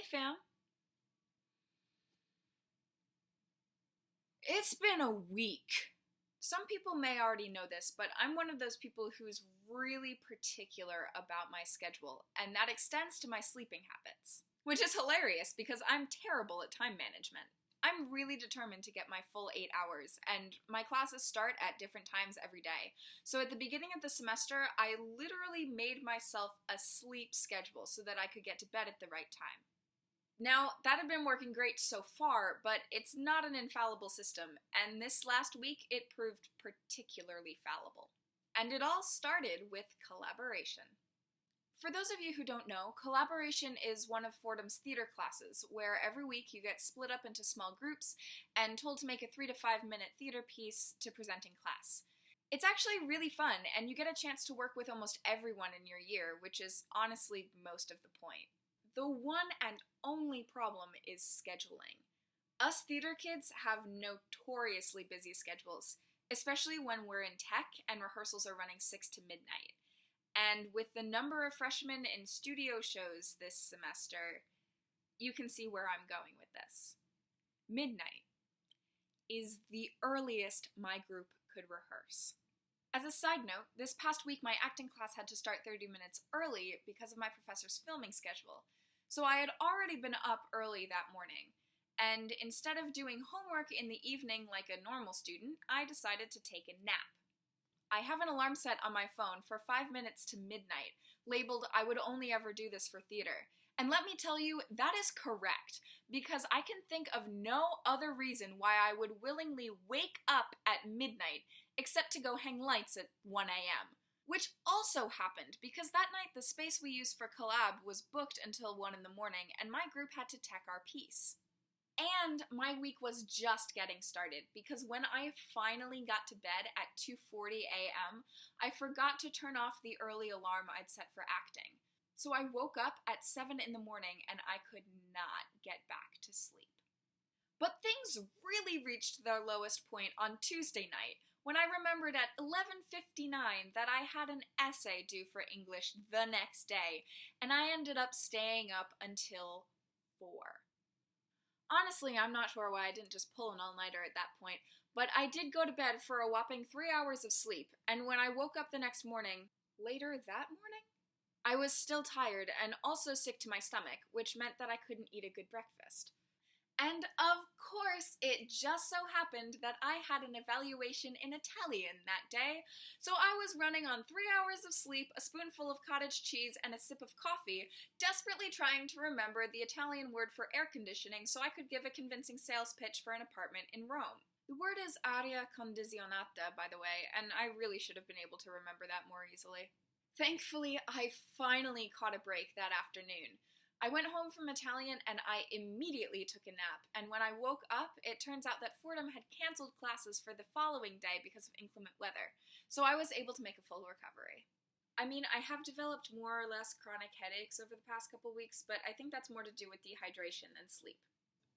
Hey fam. It's been a week. Some people may already know this, but I'm one of those people who's really particular about my schedule, and that extends to my sleeping habits. Which is hilarious because I'm terrible at time management. I'm really determined to get my full 8 hours, and my classes start at different times every day. So at the beginning of the semester, I literally made myself a sleep schedule so that I could get to bed at the right time. Now, that had been working great so far, but it's not an infallible system, and this last week it proved particularly fallible. And it all started with collaboration. For those of you who don't know, collaboration is one of Fordham's theater classes, where every week you get split up into small groups and told to make a 3 to 5 minute theater piece to present in class. It's actually really fun, and you get a chance to work with almost everyone in your year, which is honestly most of the point. The one and only problem is scheduling. Us theater kids have notoriously busy schedules, especially when we're in tech and rehearsals are running 6 to midnight. And with the number of freshmen in studio shows this semester, you can see where I'm going with this. Midnight is the earliest my group could rehearse. As a side note, this past week my acting class had to start 30 minutes early because of my professor's filming schedule. So I had already been up early that morning, and instead of doing homework in the evening like a normal student, I decided to take a nap. I have an alarm set on my phone for 5 minutes to midnight, labeled I would only ever do this for theater. And let me tell you, that is correct, because I can think of no other reason why I would willingly wake up at midnight except to go hang lights at 1 a.m. Which also happened because that night the space we used for collab was booked until 1 in the morning and my group had to tech our piece. And my week was just getting started because when I finally got to bed at 2:40 a.m., I forgot to turn off the early alarm I'd set for acting. So I woke up at 7 in the morning and I could not get back to sleep. But things really reached their lowest point on Tuesday night, when I remembered at 11:59 that I had an essay due for English the next day, and I ended up staying up until 4. Honestly, I'm not sure why I didn't just pull an all-nighter at that point, but I did go to bed for a whopping 3 hours of sleep, and when I woke up the next morning, later that morning, I was still tired and also sick to my stomach, which meant that I couldn't eat a good breakfast. And of course, it just so happened that I had an evaluation in Italian that day, so I was running on 3 hours of sleep, a spoonful of cottage cheese, and a sip of coffee, desperately trying to remember the Italian word for air conditioning so I could give a convincing sales pitch for an apartment in Rome. The word is aria condizionata, by the way, and I really should have been able to remember that more easily. Thankfully, I finally caught a break that afternoon. I went home from Italian and I immediately took a nap, and when I woke up, it turns out that Fordham had canceled classes for the following day because of inclement weather, so I was able to make a full recovery. I mean, I have developed more or less chronic headaches over the past couple weeks, but I think that's more to do with dehydration than sleep.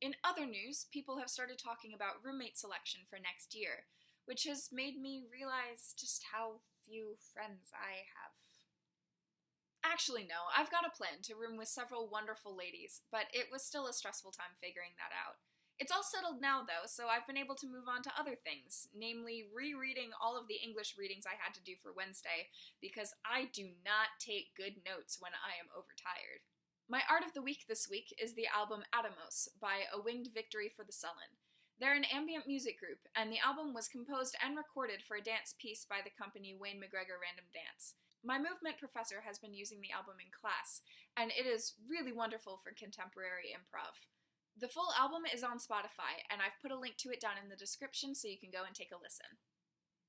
In other news, people have started talking about roommate selection for next year, which has made me realize just how few friends I have. Actually, no, I've got a plan to room with several wonderful ladies, but it was still a stressful time figuring that out. It's all settled now, though, so I've been able to move on to other things, namely rereading all of the English readings I had to do for Wednesday, because I do not take good notes when I am overtired. My art of the week this week is the album Atomos by A Winged Victory for the Sullen. They're an ambient music group, and the album was composed and recorded for a dance piece by the company Wayne McGregor Random Dance. My movement professor has been using the album in class, and it is really wonderful for contemporary improv. The full album is on Spotify, and I've put a link to it down in the description so you can go and take a listen.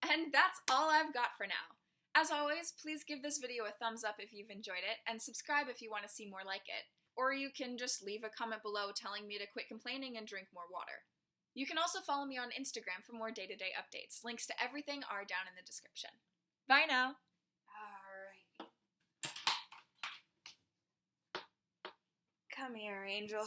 And that's all I've got for now. As always, please give this video a thumbs up if you've enjoyed it, and subscribe if you want to see more like it. Or you can just leave a comment below telling me to quit complaining and drink more water. You can also follow me on Instagram for more day-to-day updates. Links to everything are down in the description. Bye now! Alright. Come here, Angel.